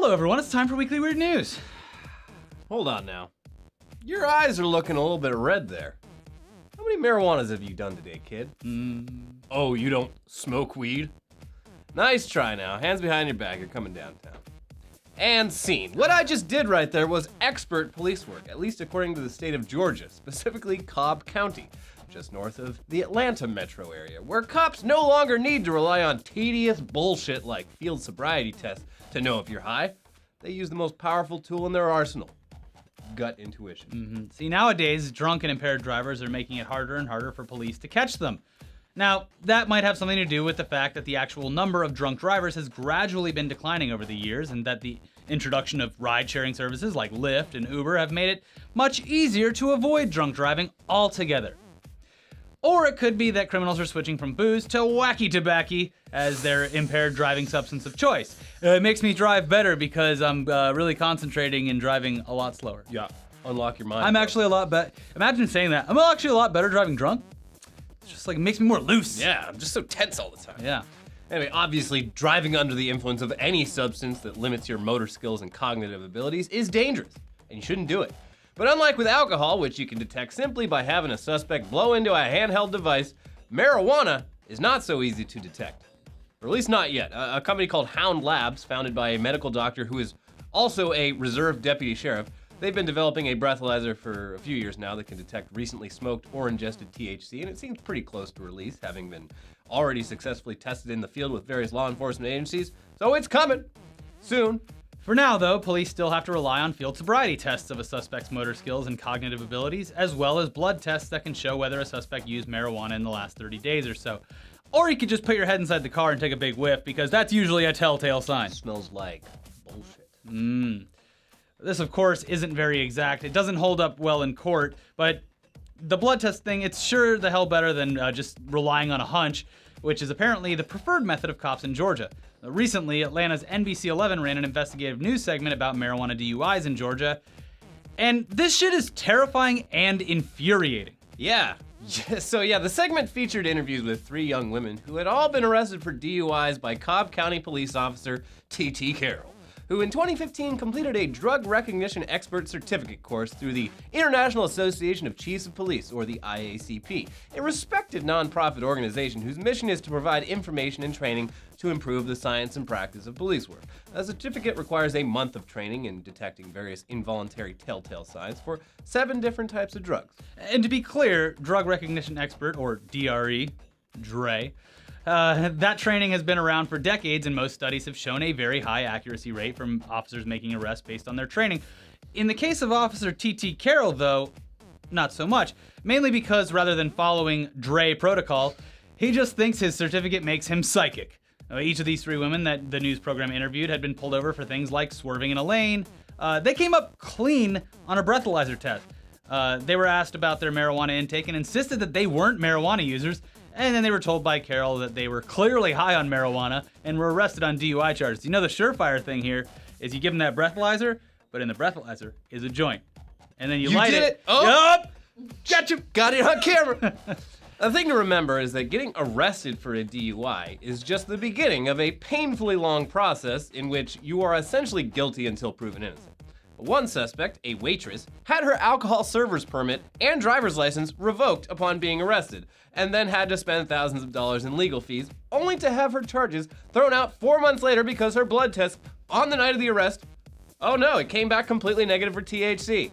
Hello everyone, it's time for Weekly Weird News. Hold on now. Your eyes are looking a little bit red there. How many marijuanas have you done today, kid? Oh, you don't smoke weed? Nice try now. Hands behind your back, you're coming downtown. And scene. What I just did right there was expert police work, at least according to the state of Georgia, specifically Cobb County, just north of the Atlanta metro area, where cops no longer need to rely on tedious bullshit like field sobriety tests to know if you're high. They use the most powerful tool in their arsenal: gut intuition. See, nowadays, drunk and impaired drivers are making it harder and harder for police to catch them. Now, that might have something to do with the fact that the actual number of drunk drivers has gradually been declining over the years, and that the introduction of ride-sharing services like Lyft and Uber have made it much easier to avoid drunk driving altogether. Or it could be that criminals are switching from booze to wacky tobacco as their impaired driving substance of choice. It makes me drive better because I'm really concentrating and driving a lot slower. Yeah, unlock your mind. I'm actually a lot better. Imagine saying that. I'm actually a lot better driving drunk. It's just like, it makes me more loose. Yeah, I'm just so tense all the time. Yeah. Anyway, obviously, driving under the influence of any substance that limits your motor skills and cognitive abilities is dangerous, and you shouldn't do it. But unlike with alcohol, which you can detect simply by having a suspect blow into a handheld device, marijuana is not so easy to detect. Or at least not yet. A company called Hound Labs, founded by a medical doctor who is also a reserve deputy sheriff, they've been developing a breathalyzer for a few years now that can detect recently smoked or ingested THC, and it seems pretty close to release, having been already successfully tested in the field with various law enforcement agencies. So it's coming soon. For now, though, police still have to rely on field sobriety tests of a suspect's motor skills and cognitive abilities, as well as blood tests that can show whether a suspect used marijuana in the last 30 days or so. Or you could just put your head inside the car and take a big whiff, because that's usually a telltale sign. Smells like bullshit. This, of course, isn't very exact. It doesn't hold up well in court, but the blood test thing, it's sure the hell better than just relying on a hunch, which is apparently the preferred method of cops in Georgia. Recently, Atlanta's NBC 11 ran an investigative news segment about marijuana DUIs in Georgia, and this shit is terrifying and infuriating. Yeah. So the segment featured interviews with 3 young women who had all been arrested for DUIs by Cobb County Police Officer T.T. Carroll, who in 2015 completed a drug recognition expert certificate course through the International Association of Chiefs of Police, or the IACP, a respected nonprofit organization whose mission is to provide information and training to improve the science and practice of police work. A certificate requires a month of training in detecting various involuntary telltale signs for 7 different types of drugs. And to be clear, drug recognition expert, or DRE, DRE, that training has been around for decades, and most studies have shown a very high accuracy rate from officers making arrests based on their training. In the case of Officer T.T. Carroll, though, not so much, mainly because rather than following DRE protocol, he just thinks his certificate makes him psychic. Each of these 3 women that the news program interviewed had been pulled over for things like swerving in a lane. They came up clean on a breathalyzer test. They were asked about their marijuana intake and insisted that they weren't marijuana users. And then they were told by Carroll that they were clearly high on marijuana and were arrested on DUI charges. You know, the surefire thing here is you give them that breathalyzer, but in the breathalyzer is a joint. And then you light did it. Oh! Yup! Gotcha! Got it on camera. The thing to remember is that getting arrested for a DUI is just the beginning of a painfully long process in which you are essentially guilty until proven innocent. One suspect, a waitress, had her alcohol server's permit and driver's license revoked upon being arrested, and then had to spend thousands of dollars in legal fees, only to have her charges thrown out 4 months later because her blood test on the night of the arrest, oh no, it came back completely negative for THC.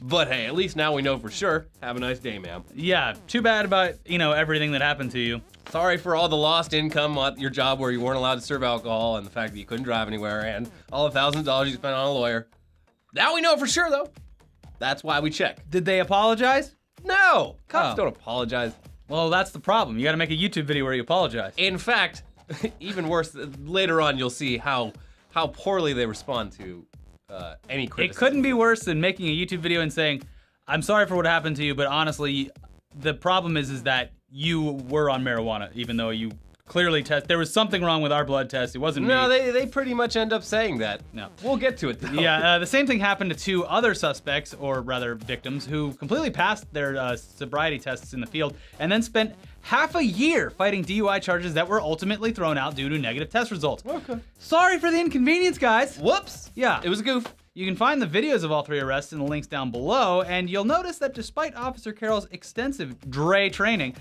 But hey, at least now we know for sure. Have a nice day, ma'am. Yeah, too bad about, everything that happened to you. Sorry for all the lost income at your job where you weren't allowed to serve alcohol, and the fact that you couldn't drive anywhere, and all the thousands of dollars you spent on a lawyer. Now we know for sure, though. That's why we check. Did they apologize? No, cops don't apologize. Well, that's the problem. You gotta make a YouTube video where you apologize. In fact, even worse, later on you'll see how poorly they respond to any criticism. It couldn't be worse than making a YouTube video and saying, I'm sorry for what happened to you, but honestly, the problem is that you were on marijuana, even though you clearly test. There was something wrong with our blood test. It wasn't No, me. they pretty much end up saying that. No. We'll get to it, though. Yeah, the same thing happened to 2 other suspects, or rather victims, who completely passed their sobriety tests in the field and then spent half a year fighting DUI charges that were ultimately thrown out due to negative test results. Okay. Sorry for the inconvenience, guys. Whoops. Yeah. It was a goof. You can find the videos of all 3 arrests in the links down below, and you'll notice that despite Officer Carroll's extensive DRE training,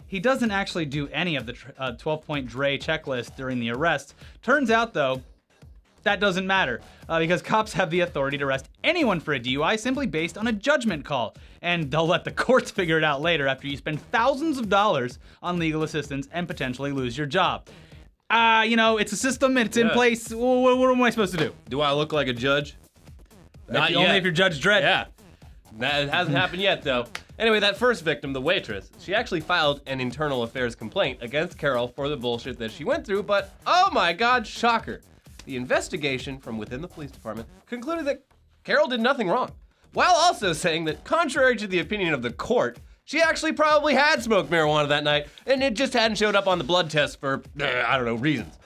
he doesn't actually do any of the 12-point DRE checklist during the arrest. Turns out, though, that doesn't matter, because cops have the authority to arrest anyone for a DUI simply based on a judgment call, and they'll let the courts figure it out later after you spend thousands of dollars on legal assistance and potentially lose your job. It's a system, and it's in place. What am I supposed to do? Do I look like a judge? Not Only yet. if you're Judge Dredd. Yeah. That hasn't happened yet, though. Anyway, that first victim, the waitress, she actually filed an internal affairs complaint against Carroll for the bullshit that she went through, but oh my god, shocker. The investigation from within the police department concluded that Carroll did nothing wrong, while also saying that, contrary to the opinion of the court, she actually probably had smoked marijuana that night, and it just hadn't showed up on the blood test for, reasons.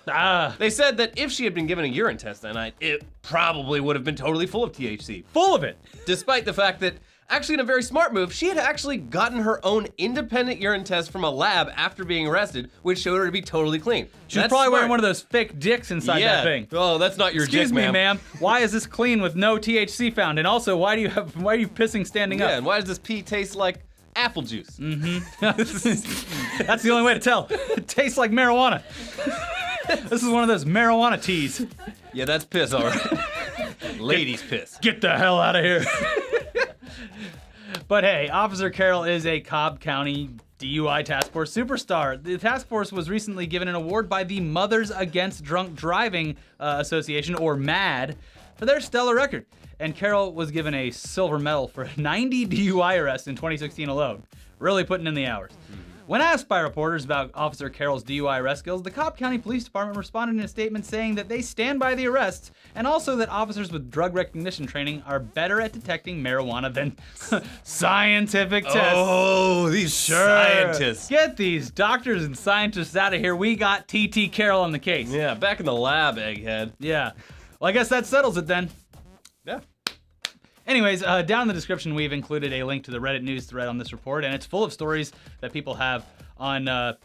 They said that if she had been given a urine test that night, it probably would have been totally full of THC. Full of it. Despite the fact that, actually in a very smart move, she had actually gotten her own independent urine test from a lab after being arrested, which showed her to be totally clean. She was probably wearing one of those fake dicks inside that thing. Oh, that's not your Excuse dick, me, ma'am. Why is this clean with no THC found? And also, why are you pissing standing Yeah, up? and why does this pee taste like apple juice? That's the only way to tell. It tastes like marijuana. This is one of those marijuana teas. Yeah, that's piss, all right. Ladies' piss. Get the hell out of here. But hey, Officer Carroll is a Cobb County DUI Task Force superstar. The task force was recently given an award by the Mothers Against Drunk Driving Association, or MAD, for their stellar record. And Carroll was given a silver medal for 90 DUI arrests in 2016 alone. Really putting in the hours. When asked by reporters about Officer Carroll's DUI arrest skills, the Cobb County Police Department responded in a statement saying that they stand by the arrests, and also that officers with drug recognition training are better at detecting marijuana than scientific tests. Oh, these scientists. Get these doctors and scientists out of here. We got TT Carroll on the case. Yeah, back in the lab, egghead. Yeah. Well, I guess that settles it then. Yeah. Anyways, down in the description, we've included a link to the Reddit news thread on this report, and it's full of stories that people have on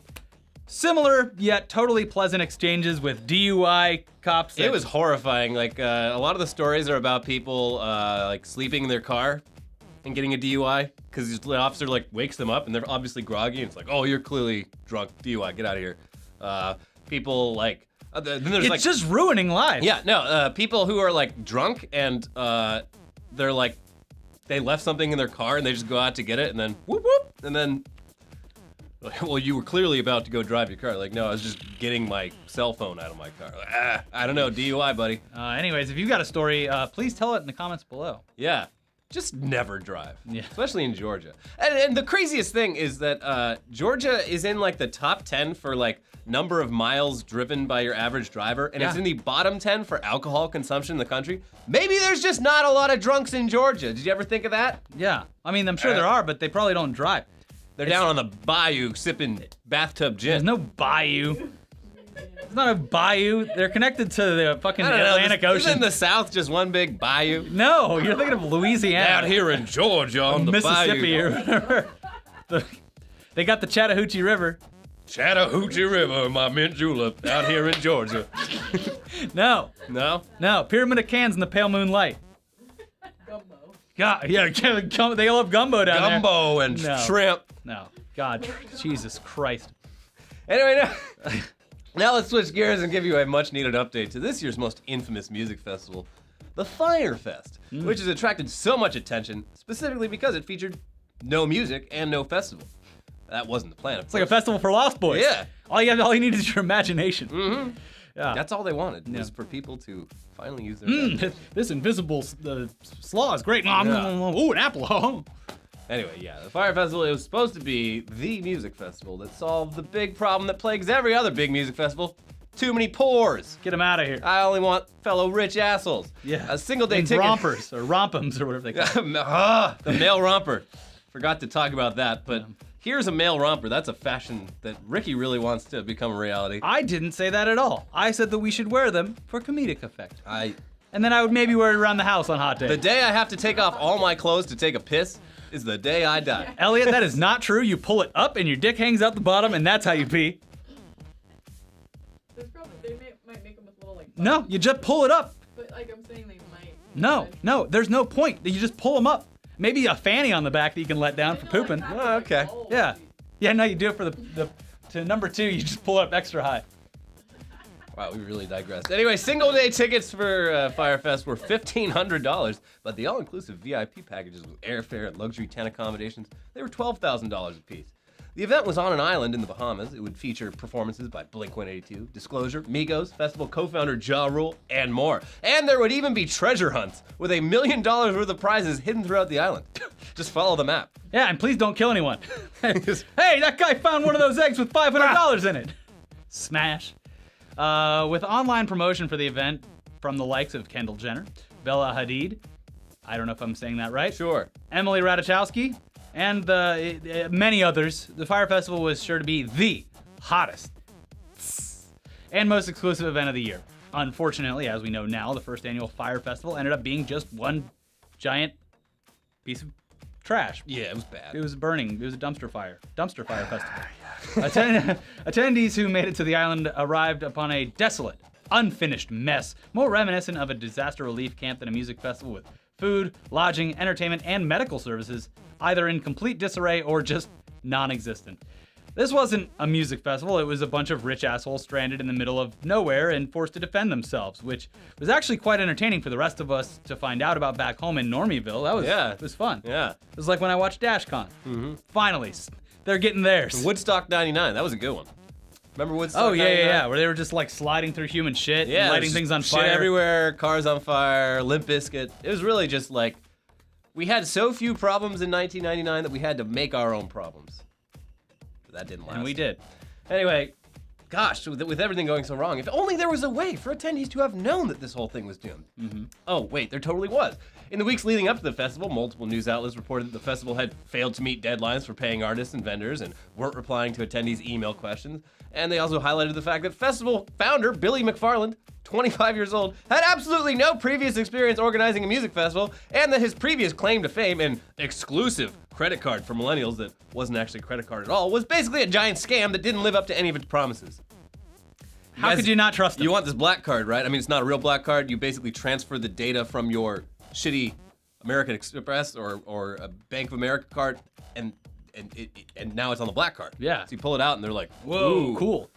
similar yet totally pleasant exchanges with DUI cops. It was horrifying. Like, a lot of the stories are about people, like, sleeping in their car and getting a DUI, because the officer, like, wakes them up, and they're obviously groggy, and it's like, oh, you're clearly drunk, DUI, get out of here. People, like, then there's, it's like... just ruining lives. Yeah, no, people who are, like, drunk, and, they're like, they left something in their car and they just go out to get it and then whoop whoop, and then, like, well, you were clearly about to go drive your car. Like, no, I was just getting my cell phone out of my car. Like, I don't know, DUI, buddy. Anyways, if you've got a story, please tell it in the comments below. Yeah, just never drive. Yeah. Especially in Georgia. And the craziest thing is that Georgia is in, like, the top 10 for, like, number of miles driven by your average driver, and it's in the bottom 10 for alcohol consumption in the country. Maybe there's just not a lot of drunks in Georgia. Did you ever think of that? Yeah. I mean, I'm sure there are, but they probably don't drive. They're down on the bayou sipping bathtub gin. There's no bayou. It's not a bayou. They're connected to the fucking I don't know, Atlantic Ocean. Isn't the South just one big bayou? No, you're thinking of Louisiana. Out here in Georgia on the Mississippi bayou. or whatever. They got the Chattahoochee River. Chattahoochee River, my mint julep, out here in Georgia. No. No? No, Pyramid of Cans in the pale moonlight. Gumbo. God, yeah, they love gumbo down there. Gumbo and shrimp. No, God, Jesus Christ. Anyway, now let's switch gears and give you a much needed update to this year's most infamous music festival, the Fire Fest, which has attracted so much attention, specifically because it featured no music and no festival. That wasn't the plan. It's like a festival for Lost Boys. Yeah. All you need is your imagination. Mm-hmm. Yeah. That's all they wanted, was for people to finally use their imagination. This invisible slaw is great. Ooh, an apple. Anyway, yeah, the Fire Festival, it was supposed to be the music festival that solved the big problem that plagues every other big music festival. Too many pores. Get them out of here. I only want fellow rich assholes. Yeah. A single day ticket. Rompers or rompums or whatever they call it. The male romper. Forgot to talk about that, but Here's a male romper. That's a fashion that Ricky really wants to become a reality. I didn't say that at all. I said that we should wear them for comedic effect. And then I would maybe wear it around the house on hot days. The day I have to take off all my clothes to take a piss is the day I die. Elliot, that is not true. You pull it up and your dick hangs out the bottom, and that's how you pee. They might make them with little, like, No, you just pull it up. But, like, I'm saying they might. No, there's no point. You just pull them up. Maybe a fanny on the back that you can let down for pooping. Oh, okay. Yeah, no, you do it for to number 2, you just pull it up extra high. Wow, we really digressed. Anyway, single-day tickets for Firefest were $1,500, but the all-inclusive VIP packages with airfare and luxury tent accommodations, they were $12,000 apiece. The event was on an island in the Bahamas. It would feature performances by Blink-182, Disclosure, Migos, festival co-founder Ja Rule, and more. And there would even be treasure hunts with $1 million worth of prizes hidden throughout the island. Just follow the map. Yeah, and please don't kill anyone. Hey, that guy found one of those eggs with $500 in it. Smash. With online promotion for the event from the likes of Kendall Jenner, Bella Hadid, I don't know if I'm saying that right. Sure. Emily Ratajkowski, and many others, the Fire Festival was sure to be the hottest and most exclusive event of the year. Unfortunately, as we know now, the first annual Fire Festival ended up being just one giant piece of trash. Yeah, it was bad. It was burning. It was a dumpster fire festival. Attendees who made it to the island arrived upon a desolate, unfinished mess, more reminiscent of a disaster relief camp than a music festival, with food, lodging, entertainment, and medical services either in complete disarray or just non-existent. This wasn't a music festival, it was a bunch of rich assholes stranded in the middle of nowhere and forced to defend themselves, which was actually quite entertaining for the rest of us to find out about back home in Normieville. It was fun. Yeah. It was like when I watched DashCon. Mm-hmm. Finally, they're getting theirs. Woodstock 99, that was a good one. Remember Woodstock 99? Yeah, where they were just like sliding through human shit, and lighting things on fire. Shit everywhere, cars on fire, Limp Bizkit. It was really just like, we had so few problems in 1999 that we had to make our own problems. But that didn't last. And we did. Anyway, gosh, with everything going so wrong, if only there was a way for attendees to have known that this whole thing was doomed. Mm-hmm. Oh, wait, there totally was. In the weeks leading up to the festival, multiple news outlets reported that the festival had failed to meet deadlines for paying artists and vendors and weren't replying to attendees' email questions. And they also highlighted the fact that festival founder Billy McFarland, 25 years old, had absolutely no previous experience organizing a music festival, and that his previous claim to fame and exclusive credit card for millennials that wasn't actually a credit card at all was basically a giant scam that didn't live up to any of its promises. How could you not trust him? You want this black card, right? I mean, it's not a real black card. You basically transfer the data from your shitty American Express or a Bank of America card, and now it's on the black card. Yeah. So you pull it out, and they're like, whoa, ooh. cool.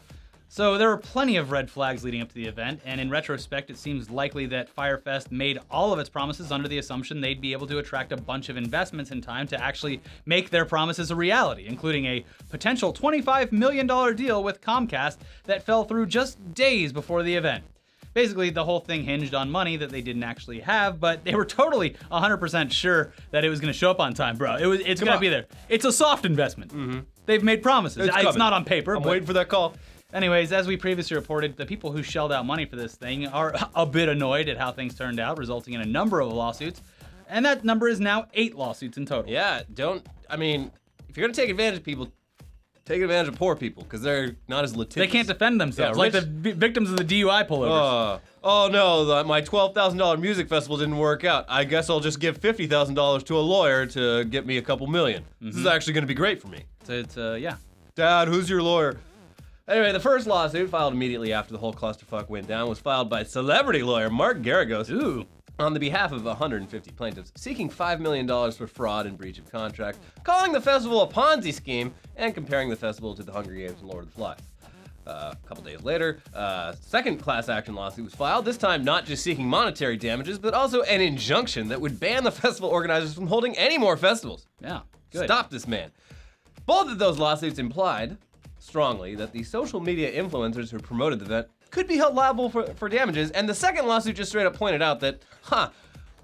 So there were plenty of red flags leading up to the event, and in retrospect, it seems likely that Firefest made all of its promises under the assumption they'd be able to attract a bunch of investments in time to actually make their promises a reality, including a potential $25 million deal with Comcast that fell through just days before the event. Basically, the whole thing hinged on money that they didn't actually have, but they were totally 100% sure that it was going to show up on time, bro. It's going to be there. It's a soft investment. Mm-hmm. They've made promises. It's not on paper. I'm waiting for that call. Anyways, as we previously reported, the people who shelled out money for this thing are a bit annoyed at how things turned out, resulting in a number of lawsuits. And that number is now 8 lawsuits in total. Yeah, if you're going to take advantage of people, take advantage of poor people, because they're not as litigious. They can't defend themselves, like the victims of the DUI pullovers. Oh no, my $12,000 music festival didn't work out. I guess I'll just give $50,000 to a lawyer to get me a couple million. Mm-hmm. This is actually going to be great for me. Yeah. Dad, who's your lawyer? Anyway, the first lawsuit, filed immediately after the whole clusterfuck went down, was filed by celebrity lawyer Mark Garagos. Ooh. On the behalf of 150 plaintiffs, seeking $5 million for fraud and breach of contract, calling the festival a Ponzi scheme, and comparing the festival to the Hunger Games and Lord of the Flies. A couple days later, second class action lawsuit was filed, this time not just seeking monetary damages, but also an injunction that would ban the festival organizers from holding any more festivals. Yeah, good. Stop this man. Both of those lawsuits implied strongly that the social media influencers who promoted the event could be held liable for damages, and the second lawsuit just straight up pointed out that,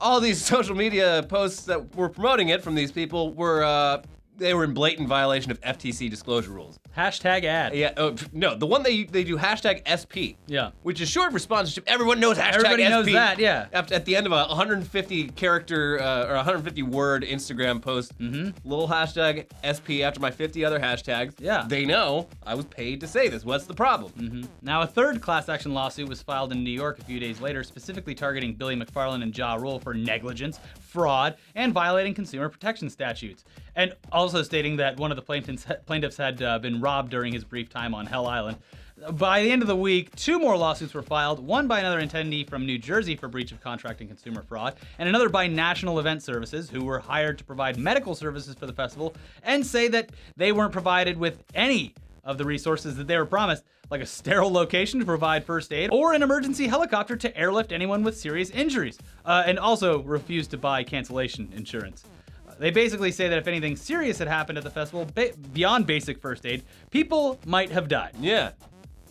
all these social media posts that were promoting it from these people were, they were in blatant violation of FTC disclosure rules. Hashtag ad. Yeah, no, the one they do hashtag SP. Yeah. Which is short for sponsorship. Everyone knows hashtag Everybody SP. knows that, yeah. At the end of a 150 character or 150 word Instagram post, little hashtag SP after my 50 other hashtags. Yeah. They know I was paid to say this. What's the problem? Now, a third class action lawsuit was filed in New York a few days later, specifically targeting Billy McFarland and Ja Rule for negligence, fraud, and violating consumer protection statutes. And also stating that one of the plaintiffs had been robbed during his brief time on Hell Island. By the end of the week, 2 more lawsuits were filed, one by another attendee from New Jersey for breach of contract and consumer fraud, and another by National Event Services, who were hired to provide medical services for the festival, and say that they weren't provided with any of the resources that they were promised, like a sterile location to provide first aid or an emergency helicopter to airlift anyone with serious injuries, and also refused to buy cancellation insurance. They basically say that if anything serious had happened at the festival, beyond basic first aid, people might have died. Yeah.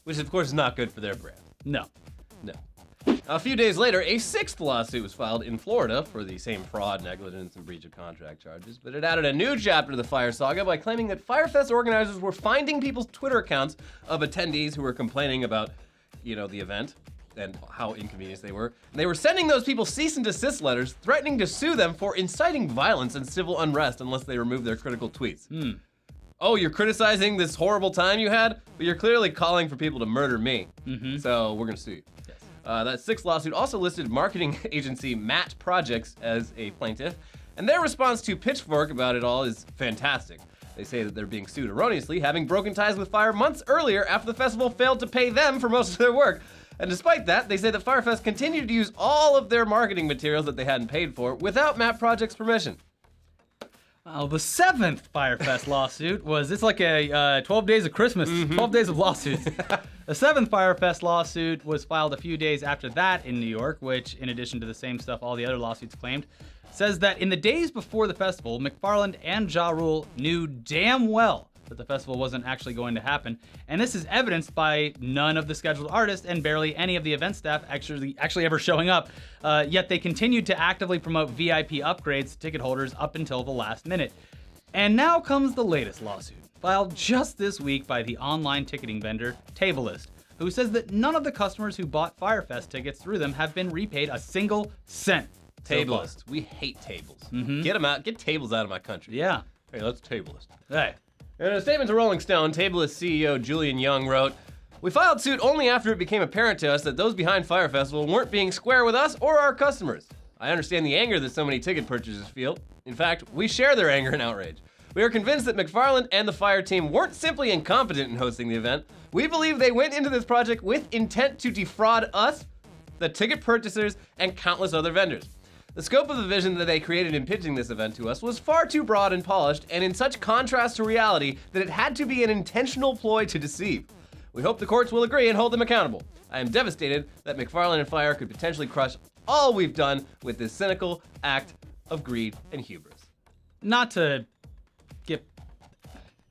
Which, of course, is not good for their brand. No. No. A few days later, a 6th lawsuit was filed in Florida for the same fraud, negligence, and breach of contract charges, but it added a new chapter to the Fire saga by claiming that Firefest organizers were finding people's Twitter accounts of attendees who were complaining about, the event and how inconvenienced they were. And they were sending those people cease and desist letters, threatening to sue them for inciting violence and civil unrest unless they remove their critical tweets. Oh, you're criticizing this horrible time you had, but you're clearly calling for people to murder me. So we're gonna sue you. Yes. That 6th lawsuit also listed marketing agency Matt Projects as a plaintiff, and their response to Pitchfork about it all is fantastic. They say that they're being sued erroneously, having broken ties with Fire months earlier after the festival failed to pay them for most of their work. And despite that, they say that Firefest continued to use all of their marketing materials that they hadn't paid for without Matt Project's permission. Well, the 7th Firefest lawsuit it's like a 12 days of Christmas, 12 days of lawsuits. The 7th Firefest lawsuit was filed a few days after that in New York, which, in addition to the same stuff all the other lawsuits claimed, says that in the days before the festival, McFarland and Ja Rule knew damn well that the festival wasn't actually going to happen, and this is evidenced by none of the scheduled artists and barely any of the event staff actually ever showing up, yet they continued to actively promote VIP upgrades to ticket holders up until the last minute. And now comes the latest lawsuit, filed just this week by the online ticketing vendor Tablelist, who says that none of the customers who bought Firefest tickets through them have been repaid a single cent. Tablelist. We hate tables. Get them out. Get tables out of my country. Yeah. Hey, let's Tablelist. Hey. In a statement to Rolling Stone, Tablelist CEO Julian Young wrote, "We filed suit only after it became apparent to us that those behind Fire Festival weren't being square with us or our customers. I understand the anger that so many ticket purchasers feel. In fact, we share their anger and outrage. We are convinced that McFarland and the Fire team weren't simply incompetent in hosting the event. We believe they went into this project with intent to defraud us, the ticket purchasers, and countless other vendors. The scope of the vision that they created in pitching this event to us was far too broad and polished, and in such contrast to reality that it had to be an intentional ploy to deceive. We hope the courts will agree and hold them accountable. I am devastated that McFarland and Fire could potentially crush all we've done with this cynical act of greed and hubris." Not to get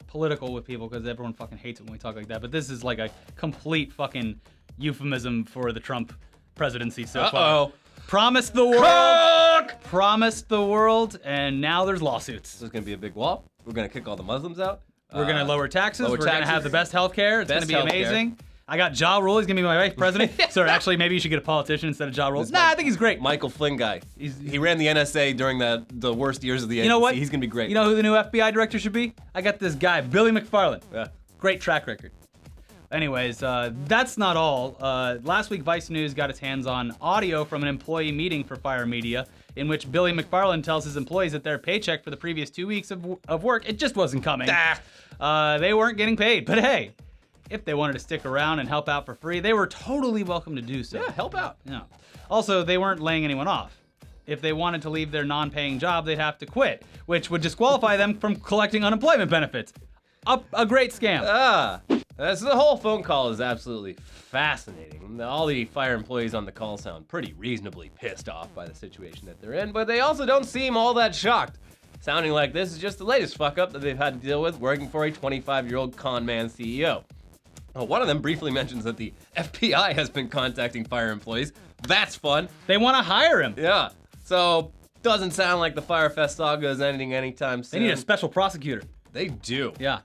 political with people, because everyone fucking hates it when we talk like that, but this is like a complete fucking euphemism for the Trump presidency so far. Promised the world, promised the world, and now there's lawsuits. This is gonna be a big wall. We're gonna kick all the Muslims out. We're gonna lower taxes. We're gonna have the best healthcare. It's gonna be amazing. I got Ja Rule. He's gonna be my vice president. So actually, maybe you should get a politician instead of Ja Rule. Nah, I think he's great. Michael Flynn guy. He ran the NSA during the worst years of the agency. You know what? He's gonna be great. You know who the new FBI director should be? I got this guy, Billy McFarland. Yeah. Great track record. Anyways, that's not all. Last week, Vice News got its hands on audio from an employee meeting for Fire Media, in which Billy McFarland tells his employees that their paycheck for the previous 2 weeks of work, it just wasn't coming. They weren't getting paid. But hey, if they wanted to stick around and help out for free, they were totally welcome to do so. Yeah, help out. Yeah. Also, they weren't laying anyone off. If they wanted to leave their non-paying job, they'd have to quit, which would disqualify them from collecting unemployment benefits. A great scam. The whole phone call is absolutely fascinating. All the Fire employees on the call sound pretty reasonably pissed off by the situation that they're in, but they also don't seem all that shocked, sounding like this is just the latest fuck up that they've had to deal with working for a 25-year-old con man CEO. One of them briefly mentions that the FBI has been contacting Fire employees. That's fun. They want to hire him. Yeah. So, doesn't sound like the Firefest saga is ending anytime soon. They need a special prosecutor. They do. Yeah.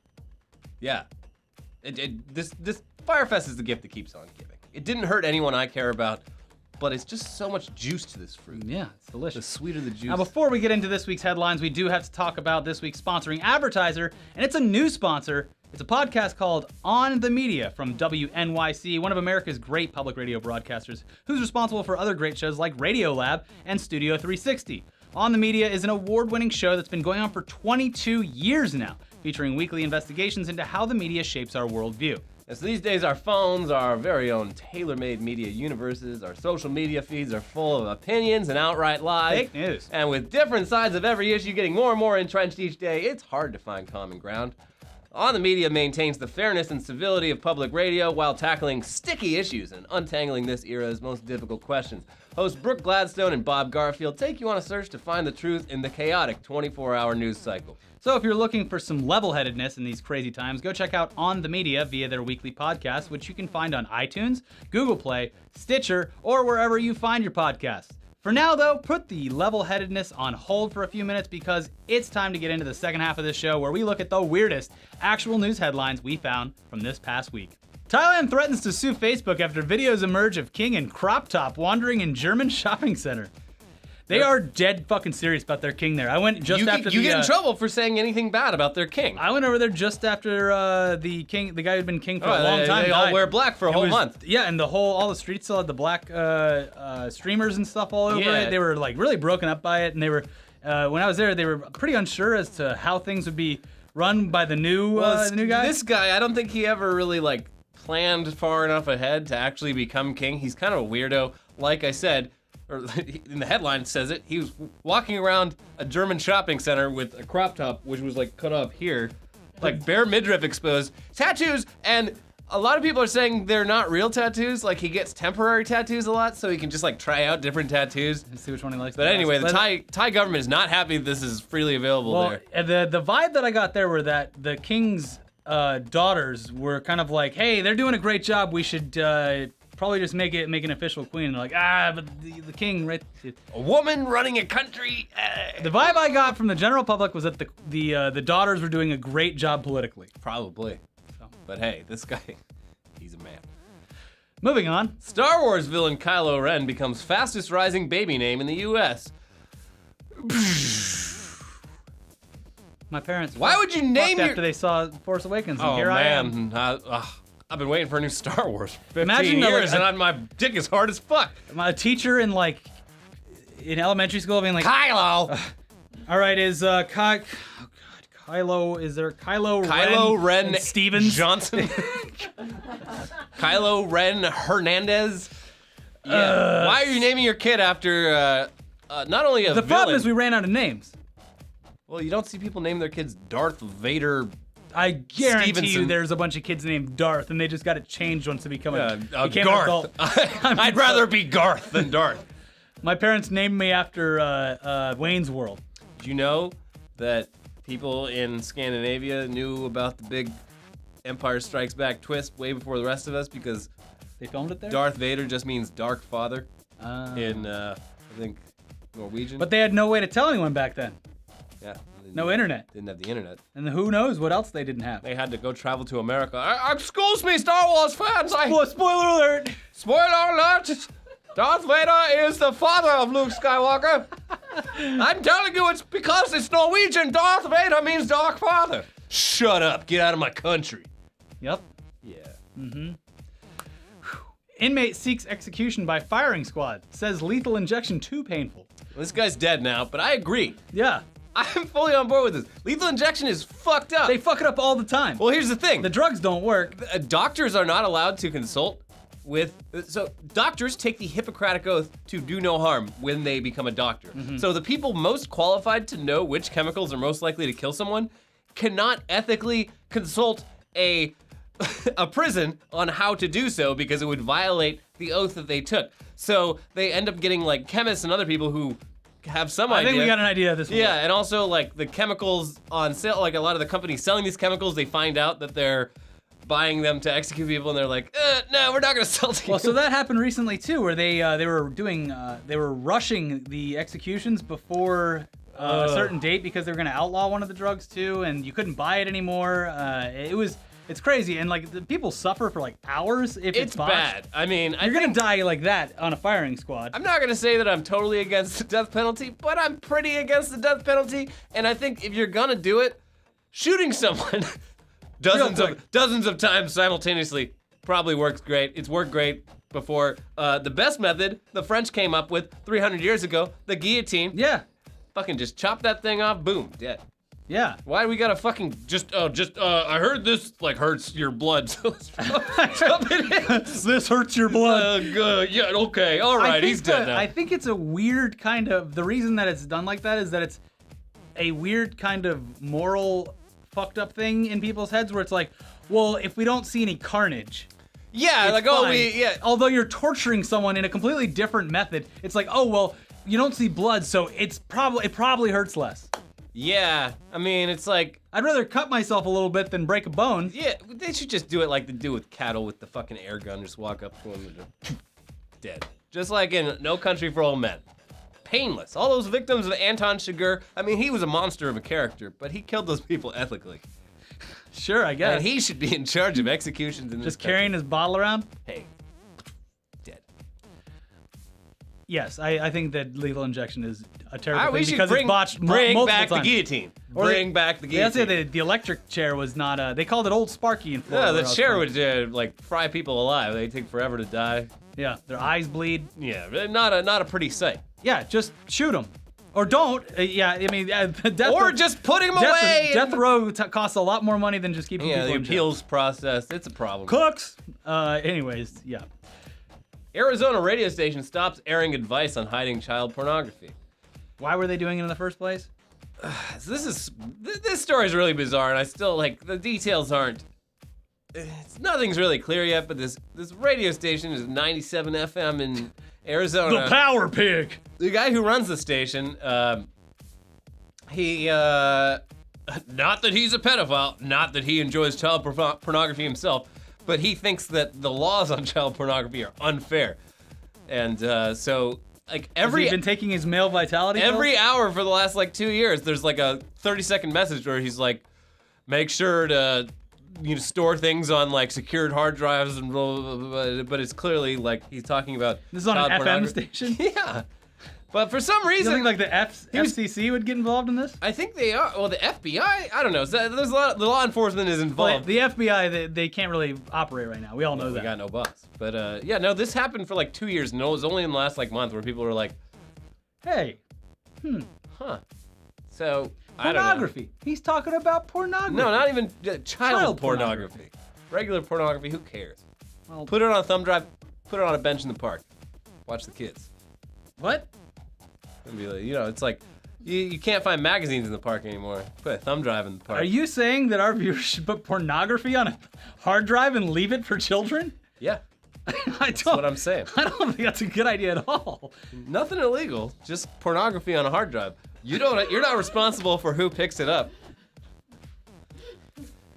Yeah. This Firefest is the gift that keeps on giving. It didn't hurt anyone I care about, but it's just so much juice to this fruit. Yeah, it's The delicious. sweeter the juice. Now, before we get into this week's headlines, we do have to talk about this week's sponsoring advertiser, and it's a new sponsor. It's a podcast called On the Media from WNYC, one of America's great public radio broadcasters, who's responsible for other great shows like Radio Lab and Studio 360. On the Media is an award-winning show that's been going on for 22 years now, featuring weekly investigations into how the media shapes our worldview. And so these days, our phones, our very own tailor-made media universes, our social media feeds are full of opinions and outright lies. Fake news. And with different sides of every issue getting more and more entrenched each day, it's hard to find common ground. On the Media maintains the fairness and civility of public radio while tackling sticky issues and untangling this era's most difficult questions. Hosts Brooke Gladstone and Bob Garfield take you on a search to find the truth in the chaotic 24-hour news cycle. So if you're looking for some level-headedness in these crazy times, go check out On the Media via their weekly podcast, which you can find on iTunes, Google Play, Stitcher, or wherever you find your podcasts. For now, though, put the level-headedness on hold for a few minutes because it's time to get into the second half of the show where we look at the weirdest actual news headlines we found from this past week. Thailand threatens to sue Facebook after videos emerge of King in crop top wandering in German shopping center. They are dead fucking serious about their king there. I went just after you get in trouble for saying anything bad about their king. I went over there just after the guy who'd been king for a long time. They all wear black for a whole month. Yeah, and all the streets still had the black streamers and stuff all over it. They were like really broken up by it, and they were when I was there, they were pretty unsure as to how things would be run by the new guy. This guy, I don't think he ever really like planned far enough ahead to actually become king. He's kind of a weirdo. Like I said, or in the headline says it, he was walking around a German shopping center with a crop top, which was like cut up here, like bare midriff exposed, tattoos, and a lot of people are saying they're not real tattoos. Like he gets temporary tattoos a lot, so he can just like try out different tattoos. Let's see which one he likes. But anyway, the Thai government is not happy this is freely available there. The vibe that I got there were that the king's daughters were kind of like, hey, they're doing a great job. We should probably just make an official queen. And they're like, but the king, right? A woman running a country. The vibe I got from the general public was that the daughters were doing a great job politically. Probably. So. But hey, this guy, he's a man. Moving on. Star Wars villain Kylo Ren becomes fastest rising baby name in the U.S. My parents. Why would you name your... after they saw Force Awakens? And Oh here I am. man, I've been waiting for a new Star Wars for 15 Imagine years, and my dick is hard as fuck. My teacher in elementary school being like, Kylo. all right, is Kylo? Is there Kylo Ren and Stevens Johnson? Kylo Ren Hernandez. Yeah. Why are you naming your kid after not only a The villain? problem is we ran out of names. Well, you don't see people name their kids Darth Vader. I guarantee you Stevenson. there's a bunch of kids named Darth, and they just got it changed once to become became an Garth. adult. I'd rather be Garth than Darth. My parents named me after Wayne's World. Did you know that people in Scandinavia knew about the big Empire Strikes Back twist way before the rest of us because They filmed it there? Darth Vader just means Dark Father in, I think, Norwegian. But they had no way to tell anyone back then. Yeah. No internet. Didn't have the internet. And who knows what else they didn't have. They had to go travel to America. Excuse me, Star Wars fans. Spoiler alert! Spoiler alert! Darth Vader is the father of Luke Skywalker. I'm telling you, it's because it's Norwegian. Darth Vader means Dark Father. Shut up. Get out of my country. Yep. Yeah. Inmate seeks execution by firing squad. Says lethal injection too painful. This guy's dead now, but I agree. Yeah. I'm fully on board with this. Lethal injection is fucked up. They fuck it up all the time. Well, here's the thing. The drugs don't work. Doctors are not allowed to consult with... So doctors take the Hippocratic Oath to do no harm when they become a doctor. So the people most qualified to know which chemicals are most likely to kill someone cannot ethically consult a prison on how to do so because it would violate the oath that they took. So they end up getting like chemists and other people who have some idea. I think we got an idea of this one. Yeah, and also like the chemicals on sale, like a lot of the companies selling these chemicals, they find out that they're buying them to execute people, and they're like, no, we're not gonna sell to you. Well, so that happened recently too, where they were rushing the executions before a certain date because they were gonna outlaw one of the drugs too, and you couldn't buy it anymore. It was It's crazy, and like the people suffer for like hours if it's botched. bad. I mean, You're gonna die like that on a firing squad. I'm not gonna say that I'm totally against the death penalty, but I'm pretty against the death penalty. And I think if you're gonna do it, shooting someone dozens of times simultaneously probably works great. It's worked great before. The best method the French came up with 300 years ago, the guillotine. Yeah, Fucking just chop that thing off, boom, dead. yeah. Why do we gotta fucking I heard this like hurts your blood, so let's jump it in. This hurts your blood. Yeah, okay, all right, he's dead now. I think it's a weird kind of. The reason that it's done like that is that it's a weird kind of moral fucked up thing in people's heads where it's like, well, if we don't see any carnage. Yeah, It's like fine. Although you're torturing someone in a completely different method, it's like, oh well, you don't see blood, so it probably hurts less. Yeah, I mean, it's like, I'd rather cut myself a little bit than break a bone. yeah, they should just do it like they do with cattle with the fucking air gun. Just walk up to them and just dead. Just like in No Country for Old Men. Painless. All those victims of Anton Chigurh, I mean, he was a monster of a character, but he killed those people ethically. Sure, I guess. And he should be in charge of executions in this Just carrying his bottle around. country. Hey, dead. Yes, I think that lethal injection is a terrible thing We should because bring, it's botched bring multiple back times. the guillotine. Or Bring back the That's guillotine. it. The electric chair was not. They called it Old Sparky in Florida. Yeah, where the I was chair from. would like fry people alive. They take forever to die. Yeah, their eyes bleed. Yeah, not a pretty sight. Yeah, just shoot them, or don't. Yeah, I mean, death Or just put him away. Death row costs a lot more money than just keeping Yeah, people the in jail. appeals process, it's a problem. Cooks. Anyways, yeah. Arizona radio station stops airing advice on hiding child pornography. Why were they doing it in the first place? So this story is really bizarre, and I still like the details aren't. Nothing's really clear yet, but this radio station is 97 FM in Arizona. The Power Pig. The guy who runs the station, he not that he's a pedophile, not that he enjoys child pornography himself, but he thinks that the laws on child pornography are unfair, and so like Has he been taking his male vitality every pills? hour for the last like 2 years, there's like a 30-second message where he's like, make sure to store things on like secured hard drives and blah, blah, blah, blah, but it's clearly like he's talking about This is on child an FM pornography. station. Yeah, but for some You reason, think like the FCC would get involved in this? I think they are. Well, the FBI, I don't know. So there's a lot. The law enforcement is Well, involved. the FBI, they can't really operate right now. We all know we that. got no boss. But yeah, no, this happened for like 2 years. No, it was only in the last like month where people were like, Hey, huh. So I don't know. pornography. He's talking about pornography. No, not even child Child pornography. Regular pornography. Who cares? Well, Put it on a thumb drive. Put it on a bench in the park. Watch the kids. what? It'd be like, it's like you can't find magazines in the park anymore. Put a thumb drive in the park. Are you saying that our viewers should put pornography on a hard drive and leave it for children? Yeah, I that's what I'm saying. I don't think that's a good idea at all. Nothing illegal, just pornography on a hard drive. You're not responsible for who picks it up.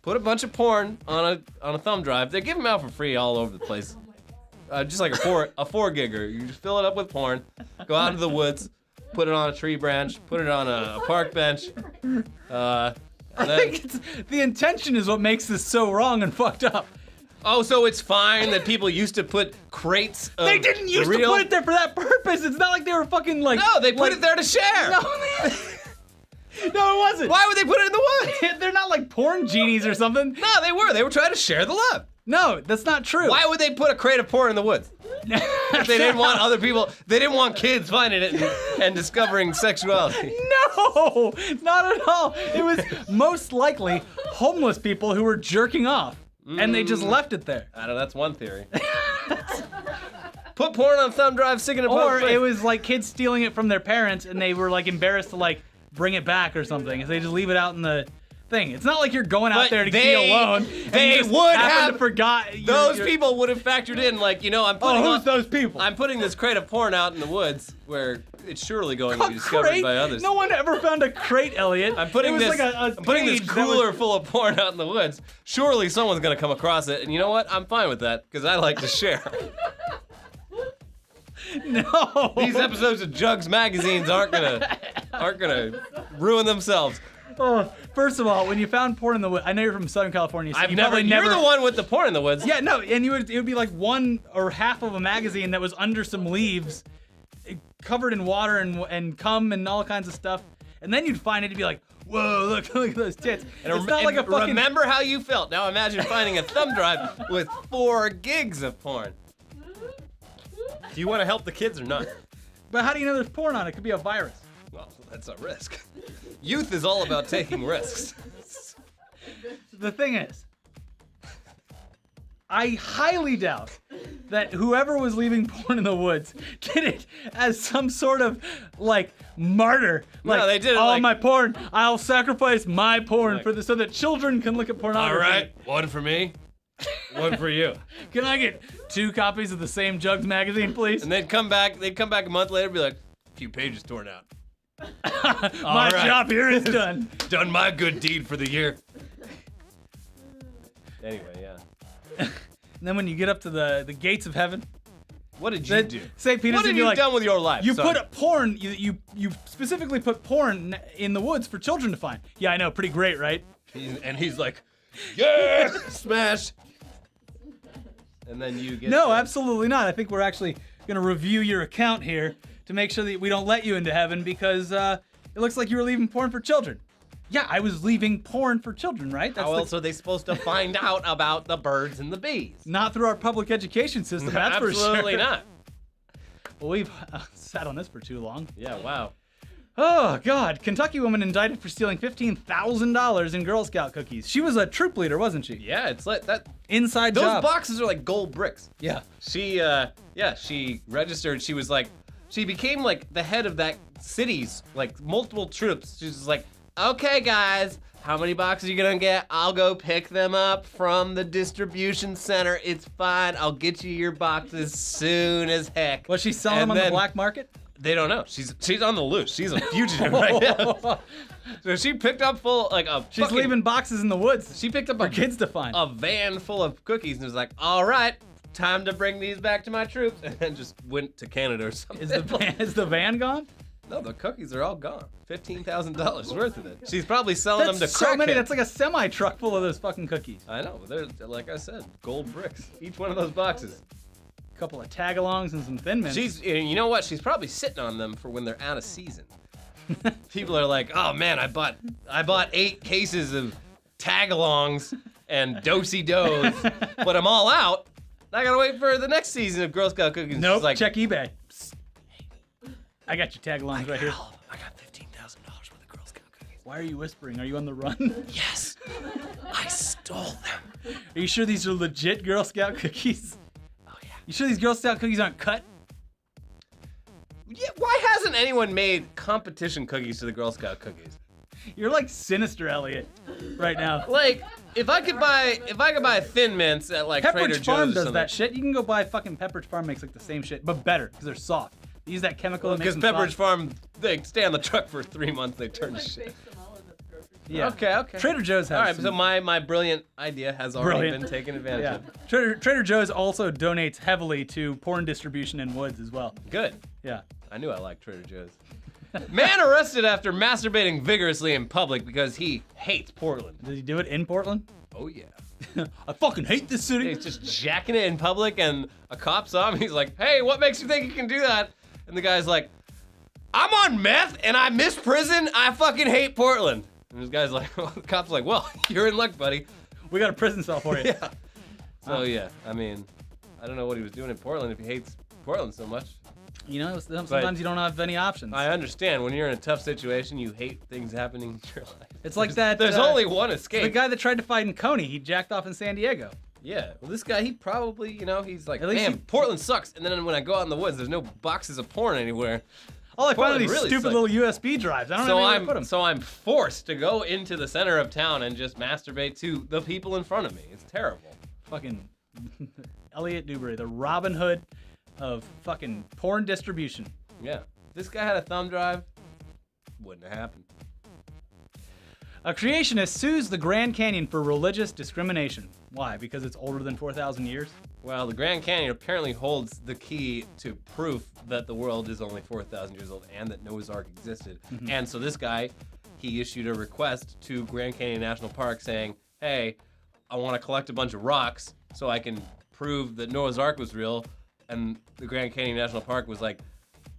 Put a bunch of porn on a thumb drive. They give them out for free all over the place. Just like a 4-gigger. You just fill it up with porn. Go out into the woods. Put it on a tree branch. Put it on a park bench. I think the intention is what makes this so wrong and fucked up. Oh, so it's fine that people used to put crates of They didn't used to put it there for that purpose. It's not like they were fucking like. No, they put like- it there to share. No. No, it wasn't. Why would they put it in the woods? They're not like porn genies or something. No, they were. They were trying to share the love. No, that's not true. Why would they put a crate of porn in the woods? If they didn't want other people, they didn't want kids finding it and discovering sexuality. No, not at all. It was most likely homeless people who were jerking off, and they just left it there. I don't know, that's one theory. Put porn on a thumb drive, stick it in a Or public it place. was like kids stealing it from their parents, and they were like embarrassed to like bring it back or something. So they just leave it out in the thing. It's not like you're going out But there to they- be alone. and they you just would happen have- to forgot. Those people would have factored in, like, I'm putting Oh, who's those people? I'm putting this crate of porn out in the woods where it's surely going to be discovered crate? by others. No one ever found a crate, Elliot. I'm putting it was this. like I'm putting this cage that was- cooler full of porn out in the woods. Surely someone's gonna come across it, and you know what? I'm fine with that because I like to share. No. These episodes of Jugs magazines aren't gonna ruin themselves. Oh, first of all, when you found porn in the woods, I know you're from Southern California. So I've you never. probably You're the one with the porn in the woods. Yeah, no, and it would be like one or half of a magazine that was under some leaves, covered in water and cum and all kinds of stuff, and then you'd find it to be like, whoa, look at those tits. And it's not like a fucking. Remember how you felt. Now imagine finding a thumb drive with 4 gigs of porn. Do you want to help the kids or not? But how do you know there's porn on it? It could be a virus. Well, that's a risk. Youth is all about taking risks. The thing is, I highly doubt that whoever was leaving porn in the woods did it as some sort of like martyr. Like, No, they did it oh, like- my porn, I'll sacrifice my porn for so that children can look at pornography. All right, 1 for me, 1 for you. Can I get 2 copies of the same Jugs magazine, please? And they'd come back a month later and be like, a few pages torn out. My right. job here is done. Done my good deed for the year. Anyway, yeah. And then when you get up to the gates of heaven, What did you do? St. Peter's, What have and you you're like, done with your life? you son? put a porn, you specifically put porn in the woods for children to find. Yeah, I know, pretty great, right? And he's like, yeah, smash. And then you get No, the- absolutely not. I think we're actually going to review your account here to make sure that we don't let you into heaven because it looks like you were leaving porn for children. Yeah, I was leaving porn for children, right? How else are they supposed to find out about the birds and the bees? Not through our public education system, that's for sure. Absolutely not. Well, we've sat on this for too long. Yeah, wow. Oh, God. Kentucky woman indicted for stealing $15,000 in Girl Scout cookies. She was a troop leader, wasn't she? Yeah, it's like that. Inside Those job. boxes are like gold bricks. Yeah. She registered. She was like, she became like the head of that city's like multiple troops. She's just like, okay, guys, how many boxes are you gonna get? I'll go pick them up from the distribution center. It's fine. I'll get you your boxes soon as heck. Was she selling And them on the then- black market? They don't know. She's on the loose. She's a fugitive right now. So she picked up She's leaving boxes in the woods. She picked up for kids to find. a van full of cookies and was like, all right, time to bring these back to my troops, and then just went to Canada or something. Is the van gone? No, the cookies are all gone. $15,000 worth of it. She's probably selling them to so many. crackheads. That's like a semi truck full of those fucking cookies. I know, but they're, like I said, gold bricks. Each one of those boxes. A couple of tagalongs and some Thin Mints. You know what? She's probably sitting on them for when they're out of season. People are like, oh man, I bought 8 cases of tagalongs and do-si-dos, but I'm all out. I gotta wait for the next season of Girl Scout cookies. Nope. She's like, Check eBay. Psst. I got your tagalongs right here. I got $15,000 worth of Girl Scout cookies. Why are you whispering? Are you on the run? Yes, I stole them. Are you sure these are legit Girl Scout cookies? Oh yeah. You sure these Girl Scout cookies aren't cut? Yeah. Why hasn't anyone made competition cookies to the Girl Scout cookies? You're like sinister, Elliot, right now. Like, if I could buy Thin Mints at like Trader Pepperidge Joe's Farm or does something. that shit. You can go buy fucking Pepperidge Farm makes like the same shit, but better because they're soft. They use that chemical that makes Because them Pepperidge soft. Farm, they stay on the truck for 3 months. They turn to Like shit. fake samoas at the grocery store. Yeah. Okay. Trader Joe's has All right, some- so my brilliant idea has already Brilliant. been taken advantage Yeah. of. Trader Joe's also donates heavily to porn distribution in woods as well. Good. Yeah. I knew I liked Trader Joe's. Man arrested after masturbating vigorously in public because he hates Portland. Did he do it in Portland? Oh yeah. I fucking hate this city. He's just jacking it in public, and a cop saw him. He's like, "Hey, what makes you think you can do that?" And the guy's like, "I'm on meth and I miss prison. I fucking hate Portland." And this guy's like, well, the cop's like, "Well, you're in luck, buddy." We got a prison cell for you. Yeah. So yeah, I mean, I don't know what he was doing in Portland if he hates Portland so much. You know, sometimes you don't have any options. I understand when you're in a tough situation, you hate things happening in your life. It's like that. There's only one escape. The guy that tried to fight in Coney, he jacked off in San Diego. Yeah. Well, this guy, he probably, he's like, At least man, he- Portland sucks. And then when I go out in the woods, there's no boxes of porn anywhere. All I find are Portland these really stupid sucks. little USB drives. I don't know where to put them. So I'm forced to go into the center of town and just masturbate to the people in front of me. It's terrible. Fucking Elliot Dewberry, the Robin Hood of fucking porn distribution. Yeah. If this guy had a thumb drive, wouldn't have happened. A creationist sues the Grand Canyon for religious discrimination. Why? Because it's older than 4,000 years? Well, the Grand Canyon apparently holds the key to proof that the world is only 4,000 years old and that Noah's Ark existed. And so this guy he issued a request to Grand Canyon National Park saying, hey, I want to collect a bunch of rocks so I can prove that Noah's Ark was real. And the Grand Canyon National Park was like,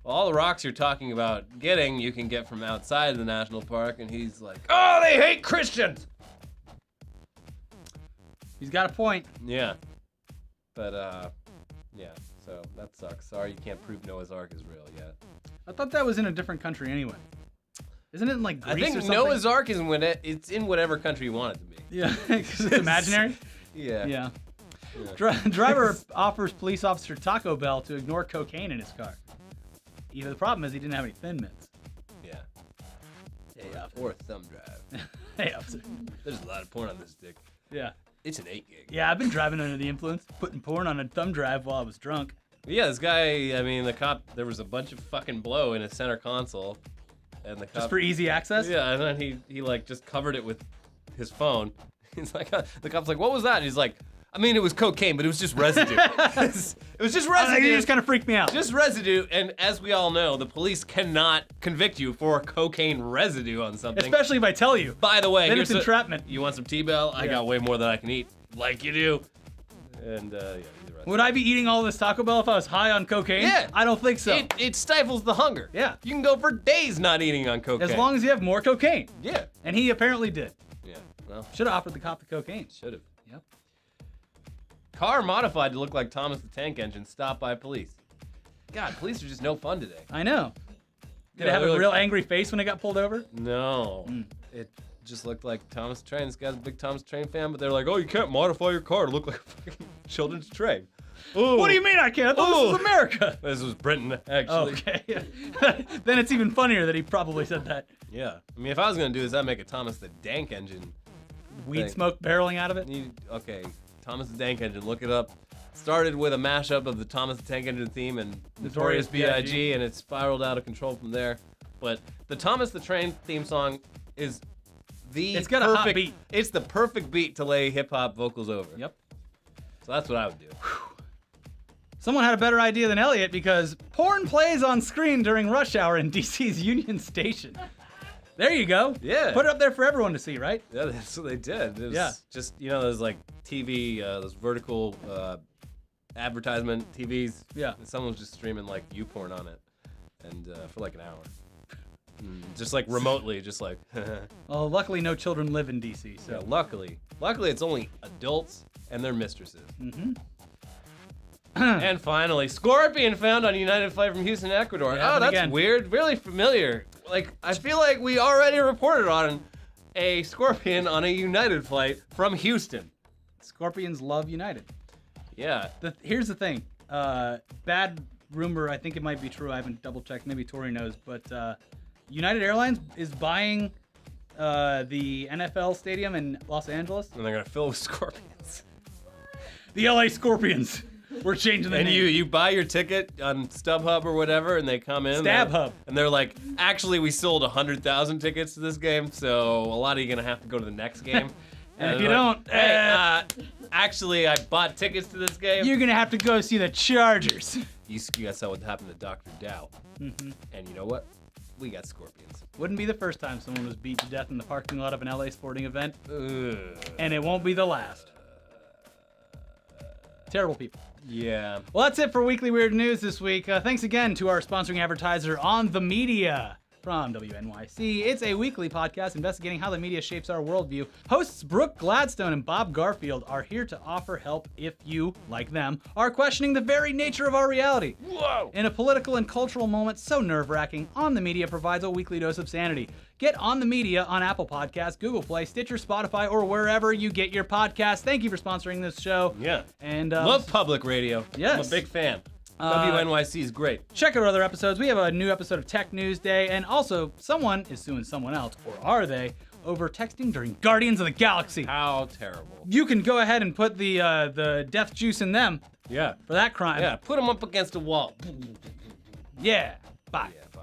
well, all the rocks you're talking about getting, you can get from outside of the national park. And he's like, oh, they hate Christians. He's got a point. Yeah. But, yeah, so that sucks. Sorry you can't prove Noah's Ark is real yet. I thought that was in a different country anyway. Isn't it in like Greece I think or something? Noah's Ark is it's in whatever country you want it to be. Yeah, because it's imaginary. Yeah. Yeah. Driver offers police officer Taco Bell to ignore cocaine in his car. The problem is he didn't have any Thin Mints. Yeah. Hey, Or a thumb drive. Hey, officer. There's a lot of porn on this dick. Yeah. It's an 8 gig. Yeah, I've been driving under the influence, putting porn on a thumb drive while I was drunk. Yeah, this guy, I mean, the cop, there was a bunch of fucking blow in his center console. And the cop. Just for easy access? Yeah, and then he like just covered it with his phone. He's like, the cop's like, what was that? And he's like, I mean, it was cocaine, but it was just residue. It was just residue. You just kind of freaked me out. Just residue, and as we all know, the police cannot convict you for cocaine residue on something. Especially if I tell you. By the way, Then here's it's entrapment. You want some T-Bell? I got way more than I can eat. Like you do. And, yeah, he's arrested. Would I be eating all this Taco Bell if I was high on cocaine? Yeah. I don't think so. It stifles the hunger. Yeah. You can go for days not eating on cocaine. As long as you have more cocaine. Yeah. And he apparently did. Yeah, well, Should have offered the cop the cocaine. should have. Yep. Car modified to look like Thomas the Tank Engine stopped by police. God, police are just no fun today. I know. Did Yeah, it have they're a like- real angry face when it got pulled over? No. It just looked like Thomas the Train. This guy's a big Thomas the Train fan, but they're like, oh, you can't modify your car to look like a fucking children's train. Ooh. What do you mean I can't? I thought this was America. This was Britain, actually. Okay. Then it's even funnier that he probably said that. Yeah. I mean, if I was going to do this, I'd make a Thomas the Dank Engine. Weed Thing. smoke barreling out of it? Okay, Thomas the Tank Engine, look it up. Started with a mashup of the Thomas the Tank Engine theme and Notorious B.I.G., and it spiraled out of control from there. But the Thomas the Train theme song is It's got a hot beat. It's the perfect beat to lay hip-hop vocals over. Yep. So that's what I would do. Someone had a better idea than Elliot because porn plays on screen during rush hour in DC's Union Station. There you go. Yeah. Put it up there for everyone to see, right? Yeah, that's what they did. It was Yeah. just, those like TV, those vertical advertisement TVs. Yeah. Someone was just streaming like YouPorn on it, and for like an hour. Just like remotely, just like. Well, luckily no children live in DC, so. Yeah, luckily it's only adults and their mistresses. Mm-hmm. And finally, scorpion found on United flight from Houston, Ecuador. Yeah, Oh, that's again. weird. Really familiar. Like, I feel like we already reported on a scorpion on a United flight from Houston. Scorpions love United. Yeah. Here's the thing. Bad rumor, I think it might be true. I haven't double checked. Maybe Tori knows. But United Airlines is buying the NFL stadium in Los Angeles. And they're gonna fill with scorpions. The LA Scorpions. We're changing the And name. you buy your ticket on StubHub or whatever, and they come in. Stab Hub. And they're like, actually, we sold 100,000 tickets to this game, so a lot of you are gonna have to go to the next game. And if they're you like, don't, hey, actually, I bought tickets to this game. you're going to have to go see the Chargers. You guys saw what happened to Dr. Dow. Mm-hmm. And you know what? We got scorpions. Wouldn't be the first time someone was beat to death in the parking lot of an LA sporting event, Ugh. and it won't be the last. Terrible people. Yeah. Well, that's it for Weekly Weird News this week. Thanks again to our sponsoring advertiser, On the Media. From WNYC, it's a weekly podcast investigating how the media shapes our worldview. Hosts Brooke Gladstone and Bob Garfield are here to offer help if you, like them, are questioning the very nature of our reality. Whoa! In a political and cultural moment so nerve-wracking, On the Media provides a weekly dose of sanity. Get On the Media on Apple Podcasts, Google Play, Stitcher, Spotify, or wherever you get your podcasts. Thank you for sponsoring this show. Yeah. And Love public radio. Yes. I'm a big fan. WNYC is great. check out our other episodes. We have a new episode of Tech News Day, and also someone is suing someone else, or are they, over texting during Guardians of the Galaxy. How terrible. You can go ahead and put the death juice in them Yeah. for that crime. Yeah. Put them up against a wall. Yeah. Bye. Yeah.